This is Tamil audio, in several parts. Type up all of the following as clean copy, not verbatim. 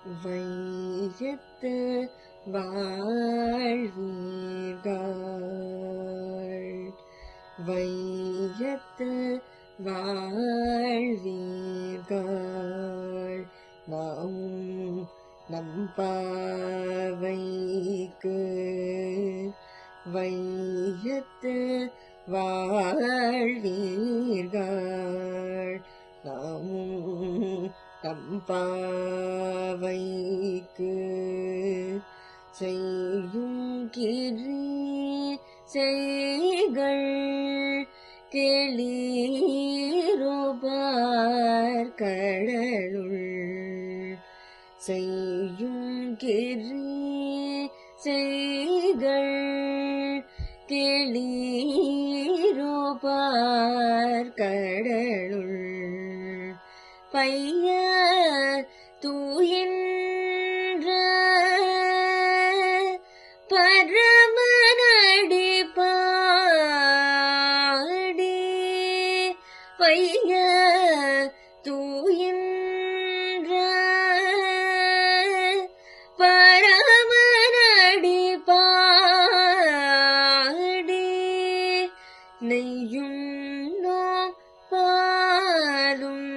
வையத்து வாழ்வீர்கள் வையத்து வாழ்வீர்கள் நாமும் நம் பாவைக்கு வையத்து வாழ்வீர்கள் நாமும் நம் பாவைக்கு செய்யும் கிரீசைகள் கேளீரோபார் கடலுள் செய்யும் கிரீசைகள் கேளீரோபார் கடலுள் பைய தூயின்ற பரமனடி பாடி பைய தூயின்ற பரமனடி பாடி நெய்யும் பாலும்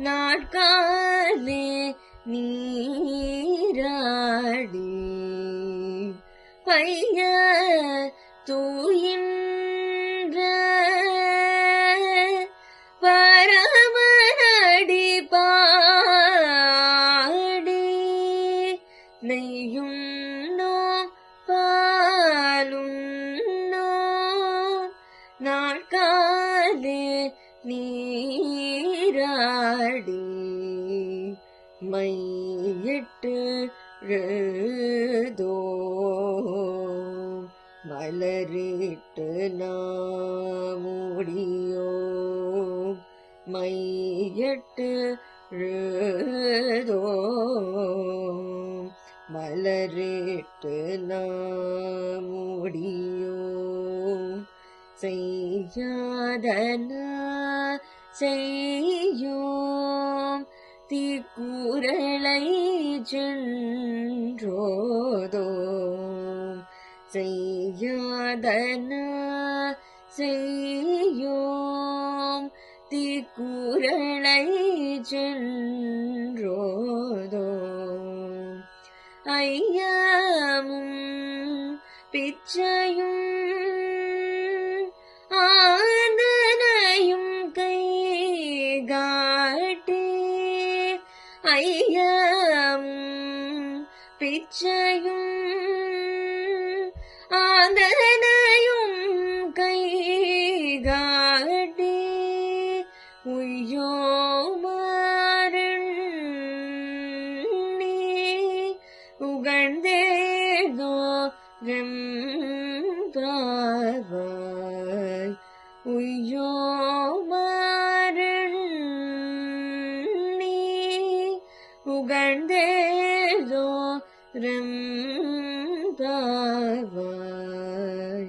நாட்காலே நீராடி பைய தூயின்ற பரமனடி பாடி நெய்யும் பாலும் நாட்காலே நீராடி மையிட்டு மலரிட்டு நாமுடியோ மையிட்டு மலரிட்டு நாமுடியோ செய்யாதன செய்யோம் தீக்குறளை சென்றோதோம் செய்யாதன செய்யோம் தீக்குறளை சென்றோதோம் ஐயமும் பிச்சையும் ஆந்தனையும் கைகாட்டி ஐயமும் பிச்சையும் ஆந்தனையும் கைகாட்டி உய்யோமருண்ணி உகழ்ந்தேதோ ரெம்பாவாய் உய்யோமருண்ணி உகழ்ந்தேதோ ரெம்பாவாய்